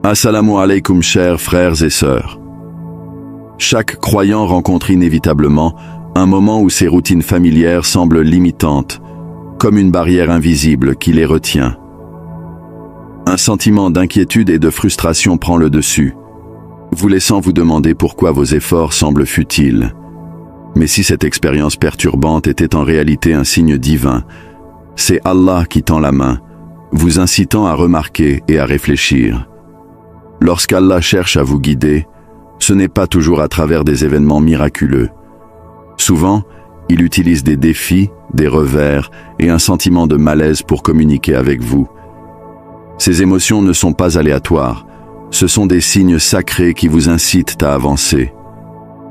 Assalamu alaikum chers frères et sœurs. Chaque croyant rencontre inévitablement un moment où ses routines familières semblent limitantes, comme une barrière invisible qui les retient. Un sentiment d'inquiétude et de frustration prend le dessus, vous laissant vous demander pourquoi vos efforts semblent futiles. Mais si cette expérience perturbante était en réalité un signe divin, c'est Allah qui tend la main, vous incitant à remarquer et à réfléchir. Lorsqu'Allah cherche à vous guider, ce n'est pas toujours à travers des événements miraculeux. Souvent, il utilise des défis, des revers et un sentiment de malaise pour communiquer avec vous. Ces émotions ne sont pas aléatoires, ce sont des signes sacrés qui vous incitent à avancer.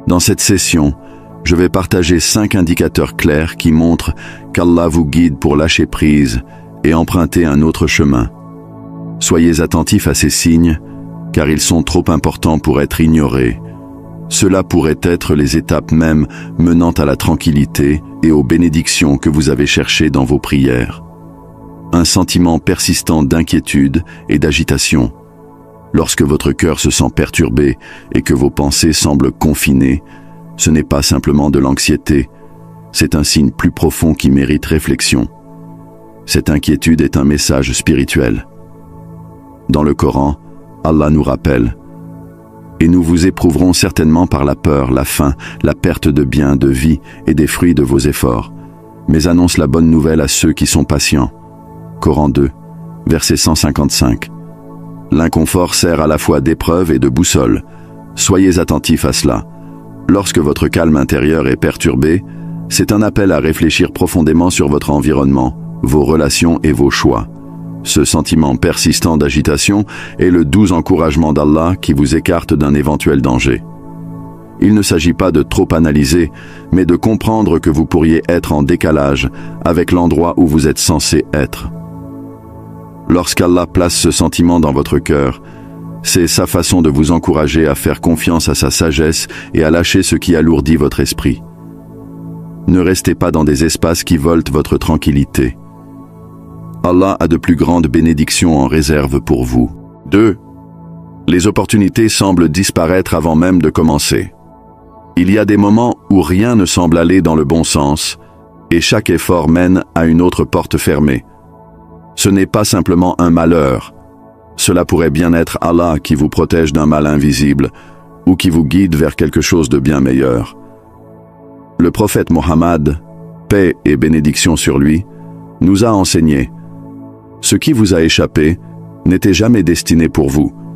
Dans cette session, je vais partager 5 indicateurs clairs qui montrent qu'Allah vous guide pour lâcher prise et emprunter un autre chemin. Soyez attentifs à ces signes, car ils sont trop importants pour être ignorés. Cela pourrait être les étapes mêmes menant à la tranquillité et aux bénédictions que vous avez cherchées dans vos prières. Un sentiment persistant d'inquiétude et d'agitation. Lorsque votre cœur se sent perturbé et que vos pensées semblent confinées, ce n'est pas simplement de l'anxiété, c'est un signe plus profond qui mérite réflexion. Cette inquiétude est un message spirituel. Dans le Coran, Allah nous rappelle « Et nous vous éprouverons certainement par la peur, la faim, la perte de biens, de vie et des fruits de vos efforts. Mais annonce la bonne nouvelle à ceux qui sont patients. » Coran 2, verset 155. L'inconfort sert à la fois d'épreuve et de boussole. Soyez attentifs à cela. Lorsque votre calme intérieur est perturbé, c'est un appel à réfléchir profondément sur votre environnement, vos relations et vos choix. Ce sentiment persistant d'agitation est le doux encouragement d'Allah qui vous écarte d'un éventuel danger. Il ne s'agit pas de trop analyser, mais de comprendre que vous pourriez être en décalage avec l'endroit où vous êtes censé être. Lorsqu'Allah place ce sentiment dans votre cœur, c'est sa façon de vous encourager à faire confiance à sa sagesse et à lâcher ce qui alourdit votre esprit. Ne restez pas dans des espaces qui volent votre tranquillité. Allah a de plus grandes bénédictions en réserve pour vous. 2. Les opportunités semblent disparaître avant même de commencer. Il y a des moments où rien ne semble aller dans le bon sens, et chaque effort mène à une autre porte fermée. Ce n'est pas simplement un malheur. Cela pourrait bien être Allah qui vous protège d'un mal invisible, ou qui vous guide vers quelque chose de bien meilleur. Le prophète Mohammed, paix et bénédiction sur lui, nous a enseigné: ce qui vous a échappé n'était jamais destiné pour vous.